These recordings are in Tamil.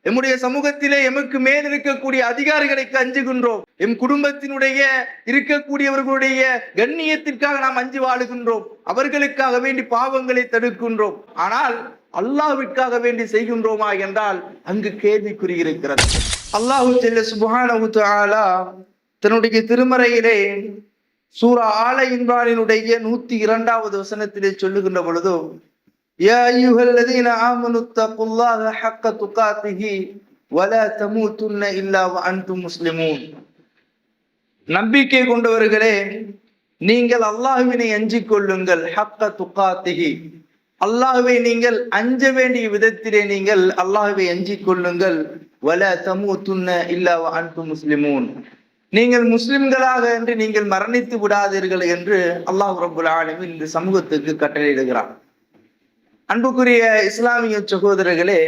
எம்முடைய சமூகத்திலே எமக்கு மேல் இருக்கக்கூடிய அதிகாரிகளுக்கு அஞ்சுகின்றோம். எம் குடும்பத்தினுடைய இருக்கக்கூடியவர்களுடைய கண்ணியத்திற்காக நாம் அஞ்சு வாழுகின்றோம். அவர்களுக்காக வேண்டி பாவங்களை தடுக்கின்றோம். ஆனால் அல்லாஹ்விற்காக வேண்டி செய்கின்றோமா என்றால் அங்கு கேள்விக்குறி இருக்கிறது. அல்லாஹு ஜல்ல சுப்ஹானஹு வ தஆலா தன்னுடைய திருமறையிலே சூரா ஆல இம்ரானினுடைய 102வது வசனத்திலே சொல்லுகின்ற பொழுது, யா அய்யுஹல்லதீன ஆமனு தக்குல்லாஹ ஹக்க துகாத்திஹி வலா தமூதுன்ன இல்லா வ அன்தும் முஸ்லிமூன். நம்பிக்கை கொண்டவர்களே, நீங்கள் அல்லாஹ்வினை அஞ்சிக் கொள்ளுங்கள். ஹக்க துகாத்திஹி, அல்லாஹ்வை நீங்கள் அஞ்ச வேண்டிய விதத்திலே நீங்கள் அல்லாஹ்வை அஞ்சிக் கொள்ளுங்கள். வலா தமூதுன்ன இல்லா வ அன்தும் முஸ்லிமூன், நீங்கள் முஸ்லிம்களாக என்று நீங்கள் மரணித்து விடாதீர்கள் என்று அல்லாஹ் ரப்புல் ஆலமீன் இந்த சமூகத்துக்கு கட்டளையிடுகிறார். அன்புக்குரிய இஸ்லாமிய சகோதரர்களே,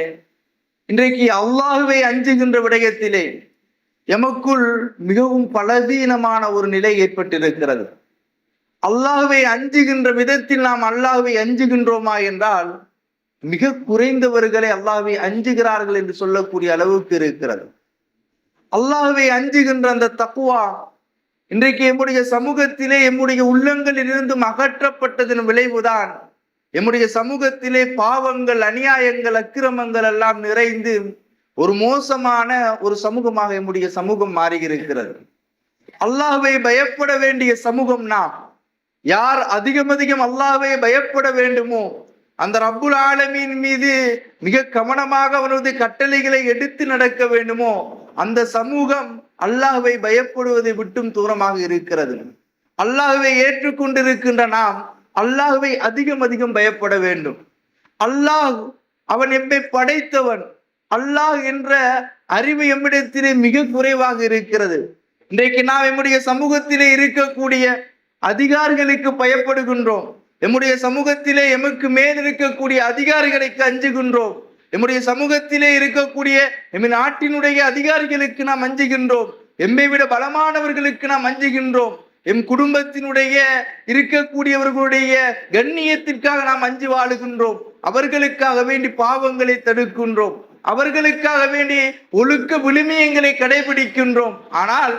இன்றைக்கு அல்லாஹ்வை அஞ்சுகின்ற விடயத்திலே எமக்குள் மிகவும் பலவீனமான ஒரு நிலை ஏற்பட்டிருக்கிறது. அல்லாஹ்வை அஞ்சுகின்ற விதத்தில் நாம் அல்லாஹ்வை அஞ்சுகின்றோமா என்றால் மிக குறைந்தவர்களே அல்லாஹ்வை அஞ்சுகிறார்கள் என்று சொல்லக்கூடிய அளவுக்கு இருக்கிறது. அல்லாஹ்வை அஞ்சுகின்ற அந்த தக்வா இன்றைக்கு எம்முடைய சமூகத்திலே எம்முடைய உள்ளங்களில் இருந்தும் அகற்றப்பட்டதன் விளைவுதான் எம்முடைய சமூகத்திலே பாவங்கள், அநியாயங்கள், அக்கிரமங்கள் எல்லாம் நிறைந்து ஒரு மோசமான ஒரு சமூகமாக எம்முடைய சமூகம் மாறியிருக்கிறது. அல்லாஹ்வை பயப்பட வேண்டிய சமூகம் நாம். யார் அதிகம் அல்லாஹ்வை பயப்பட வேண்டுமோ, அந்த ரப்புல் ஆலமீன் மீது மிக கவனமாக அவனது கட்டளைகளை எடுத்து நடக்க வேண்டுமோ, அந்த சமூகம் அல்லாஹ்வை பயப்படுவதை விட்டும் தூரமாக இருக்கிறது. அல்லாஹ்வை ஏற்றுக்கொண்டிருக்கின்ற நாம் அல்லாஹ்வை அதிகம் பயப்பட வேண்டும். அல்லாஹ் அவன் எம்மை படைத்தவன். அல்லாஹ் என்ற அறிவு எம்மிடத்திலே மிக குறைவாக இருக்கிறது. இன்றைக்கு நாம் எம்முடைய சமூகத்திலே இருக்கக்கூடிய அதிகாரிகளுக்கு பயப்படுகின்றோம். எம்முடைய சமூகத்திலே எமக்கு மேல் இருக்கக்கூடிய அதிகாரிகளுக்கு அஞ்சுகின்றோம். எம்முடைய சமூகத்திலே இருக்கக்கூடிய எம் நாட்டினுடைய அதிகாரிகளுக்கு நாம் அஞ்சுகின்றோம். எம்மை விட பலமானவர்களுக்கு நாம் அஞ்சுகின்றோம். எம் குடும்பத்தினுடைய இருக்கக்கூடியவர்களுடைய கண்ணியத்திற்காக நாம் அஞ்சு வாழுகின்றோம். அவர்களுக்காக வேண்டி பாவங்களை தடுக்கின்றோம். அவர்களுக்காக வேண்டி ஒழுக்க விழுமியங்களை கடைபிடிக்கின்றோம். ஆனால்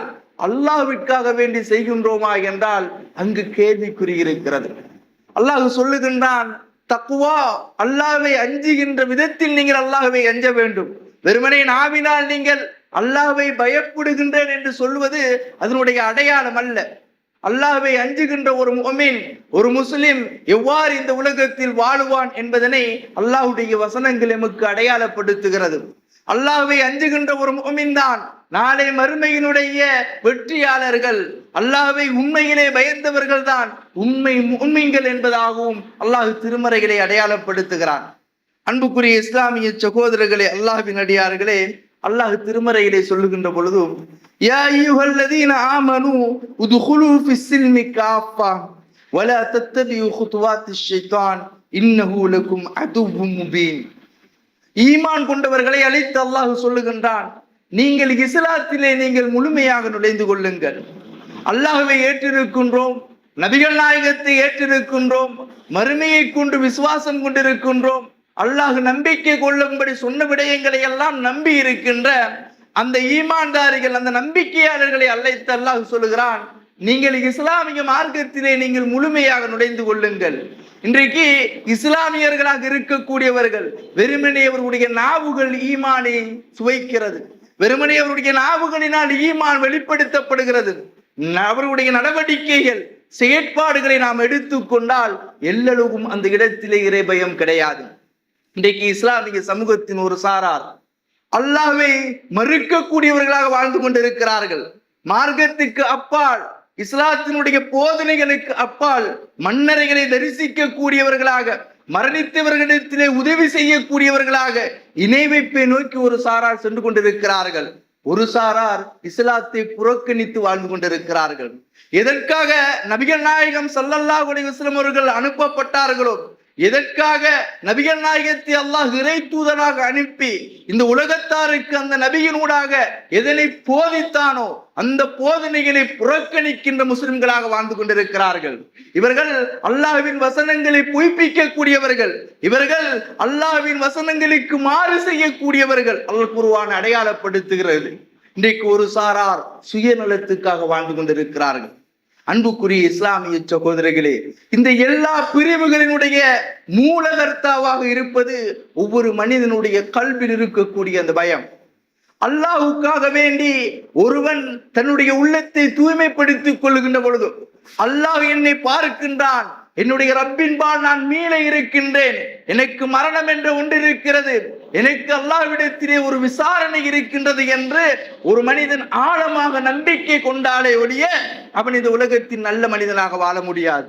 அல்லாஹ்விற்காக வேண்டி செய்கின்றோமா என்றால் அங்கு கேள்விக்குறி இருக்கிறது. அல்லாஹ் சொல்லுகின்றான், தக்வா, அல்லாஹ்வை அஞ்சுகின்ற விதத்தில் நீங்கள் அல்லாஹ்வை அஞ்ச வேண்டும். வெறுமனே நாவினால் நீங்கள் அல்லாஹ்வை பயப்படுகின்றேன் என்று சொல்வது அதனுடைய அடையாளம் அல்ல. அல்லாஹ்வை அஞ்சுகின்ற ஒரு முஃமின், ஒரு முஸ்லிம் எவ்வாறு இந்த உலகத்தில் வாழுவான் என்பதனை அல்லாஹ்வுடைய வசனங்கள் எமக்கு அடையாளப்படுத்துகிறது. அல்லாஹ்வை அஞ்சுகின்ற ஒரு முஃமின் தான் நாளை மறுமையினுடைய வெற்றியாளர்கள். அல்லாஹ்வை உண்மையிலே பயந்தவர்கள் தான் உண்மை முஃமின்கள் என்பதாகவும் அல்லாஹ் திருமறைகளை அடையாளப்படுத்துகிறான். அன்புக்குரிய இஸ்லாமிய சகோதரர்களே, அல்லாஹ்வின் அடியார்களே, அல்லாஹ் திருமறையிலே சொல்லுகின்ற பொழுது, யா அய்யுஹல்லதீன ஆமனூ உதுகுலூ ஃபிஸ்ஸில்மி காஃபா வலா தத்தபியூ குதுவாத்திஷ் ஷைத்தான் இன்னஹு லகும் அதுவ்வும் முபீன். ஈமான் கொண்டவர்களை அழைத்து அல்லாஹ் சொல்லுகின்றான், நீங்கள் இஸ்லாத்திலே நீங்கள் முழுமையாக நுழைந்து கொள்ளுங்கள். அல்லாஹ்வை ஏற்றிருக்கின்றோம், நபிகள் நாயகத்தை ஏற்றிருக்கின்றோம், மறுமையை கொண்டு விசுவாசம் கொண்டிருக்கின்றோம். அல்லாஹ் நம்பிக்கை கொள்ளும்படி சொன்ன விடயங்களை எல்லாம் நம்பி இருக்கின்ற அந்த ஈமான்தாரிகள், அந்த நம்பிக்கையாளர்களை அழைத்து அல்லாஹ் சொல்லுகிறான், நீங்கள் இஸ்லாமிய மார்க்கத்திலே நீங்கள் முழுமையாக நுழைந்து கொள்ளுங்கள். இன்றைக்கு இஸ்லாமியர்களாக இருக்கக்கூடியவர்கள் வெறுமனே அவர்களுடைய நாவுகள் ஈமானை சுவைக்கிறது. வெறுமனே அவருடைய நாவுகளினால் ஈமான் வெளிப்படுத்தப்படுகிறது. அவருடைய நடவடிக்கைகள், செயற்பாடுகளை நாம் எடுத்துக்கொண்டால் எல்லளவும் அந்த இடத்திலே இறை பயம் கிடையாது. இன்றைக்கு இஸ்லாமிய சமூகத்தின் ஒரு சாரார் அல்லாஹ்வை மறுக்கக்கூடியவர்களாக வாழ்ந்து கொண்டிருக்கிறார்கள். மார்க்கத்துக்கு அப்பால், இஸ்லாத்தினுடைய போதனைகளுக்கு அப்பால் மன்னரைகளை தரிசிக்க கூடியவர்களாக, மரணித்தவர்களிடத்திலே உதவி செய்யக்கூடியவர்களாக இணை வைப்பை நோக்கி ஒரு சாரார் சென்று கொண்டிருக்கிறார்கள். ஒரு சாரார் இஸ்லாத்தை புறக்கணித்து வாழ்ந்து கொண்டிருக்கிறார்கள். எதற்காக நபிகள் நாயகம் ஸல்லல்லாஹு அலைஹி வஸல்லம் அவர்கள் அனுப்பப்பட்டார்களோ, எதற்காக நபிகள் நாயகத்தை அல்லாஹ் இறை தூதராக அனுப்பி இந்த உலகத்தாருக்கு அந்த நபியினூடாக எதனை போதித்தானோ அந்த போதனைகளை புறக்கணிக்கின்ற முஸ்லிம்களாக வாழ்ந்து கொண்டிருக்கிறார்கள். இவர்கள் அல்லாஹ்வின் வசனங்களை பொய்ப்பிக்க கூடியவர்கள், இவர்கள் அல்லாஹ்வின் வசனங்களுக்கு மாறு செய்யக்கூடியவர்கள். அல்லாஹ் குர்ஆன் அடையாளப்படுத்துகிறது. இன்றைக்கு ஒரு சாரார் சுயநலத்துக்காக வாழ்ந்து கொண்டிருக்கிறார்கள். அன்புக்குரிய இஸ்லாமிய சகோதரர்களே, இந்த எல்லா பிரிவுகளினுடைய மூலகர்த்தாவாக இருப்பது ஒவ்வொரு மனிதனுடைய கல்வியில் இருக்கக்கூடிய அந்த பயம். அல்லாஹ்வுக்காக வேண்டி ஒருவன் தன்னுடைய உள்ளத்தை தூய்மைப்படுத்திக் கொள்ளுகின்ற பொழுது அல்லாஹ் என்னை பார்க்கின்றான், என்னுடைய ரப்பின்பால் நான் மீள இருக்கின்றேன், எனக்கு மரணம் என்ற ஒன்று இருக்கிறது, எனக்கு அல்லாஹ்விடத்திலே ஒரு விசாரணை இருக்கின்றது என்று ஒரு மனிதன் ஆழமாக நம்பிக்கை கொண்டாலே ஒழிய அவன் இந்த உலகத்தின் நல்ல மனிதனாக வாழ முடியாது.